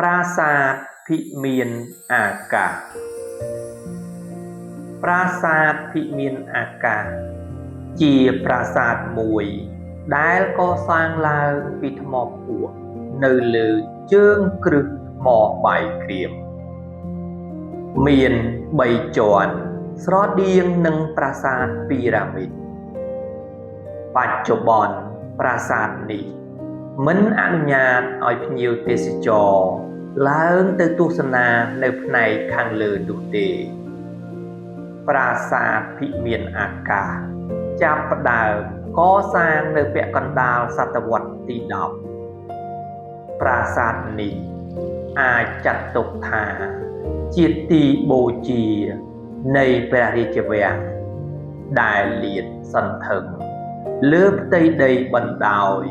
ប្រាសាទភិមានអាកាសប្រាសាទភិមានអាកាសជាប្រាសាទមួយដែលកសាងឡើងពីថ្មភក់នៅលើជើងគ្រឹះថ្មបាយក្រៀមមាន3ជាន់ស្រដៀងនឹងប្រាសាទពីរ៉ាមីតបច្ចុប្បន្នប្រាសាទនេះមិនអនុញ្ញាតឲ្យភ្ញៀវទេសចរឡើងទៅទស្សនានៅផ្នែកខាងលើនោះទេប្រាសាទភិមានអាកាសចាប់ផ្ដើមកសាងនៅពាក់កណ្ដាលសតវត្សទី10ប្រាសាទនេះអាចចាត់ទុកថាជាទីបូជានៃព្រះរាជវាំងដែលលាតសន្ធឹងលើផ្ទៃដីបណ្ដោយ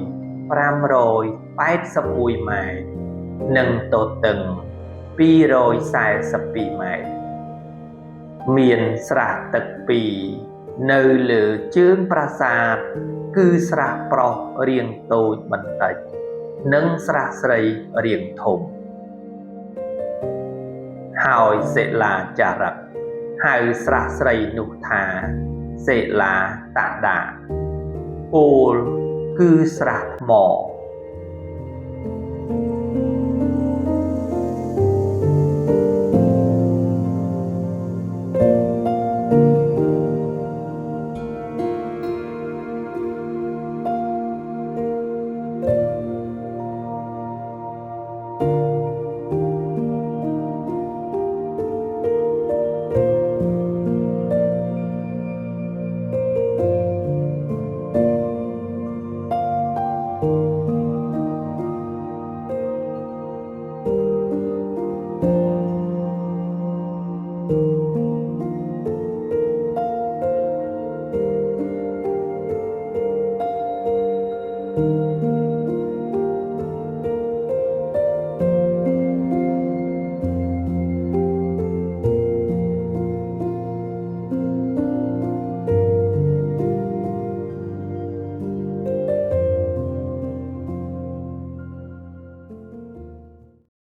581ម៉ែត្រនិងទទឹង242ម៉ែត្រមានស្រះទឹក2នៅលើជើងប្រាសាទគឺស្រះប្រុសរាងតូចបន្តិចនិងស្រះស្រីរាងធំហើយសិលាចារឹកហៅស្រះស្រីនោះថាសិលាតដាពោលគឺស្រះថ្ម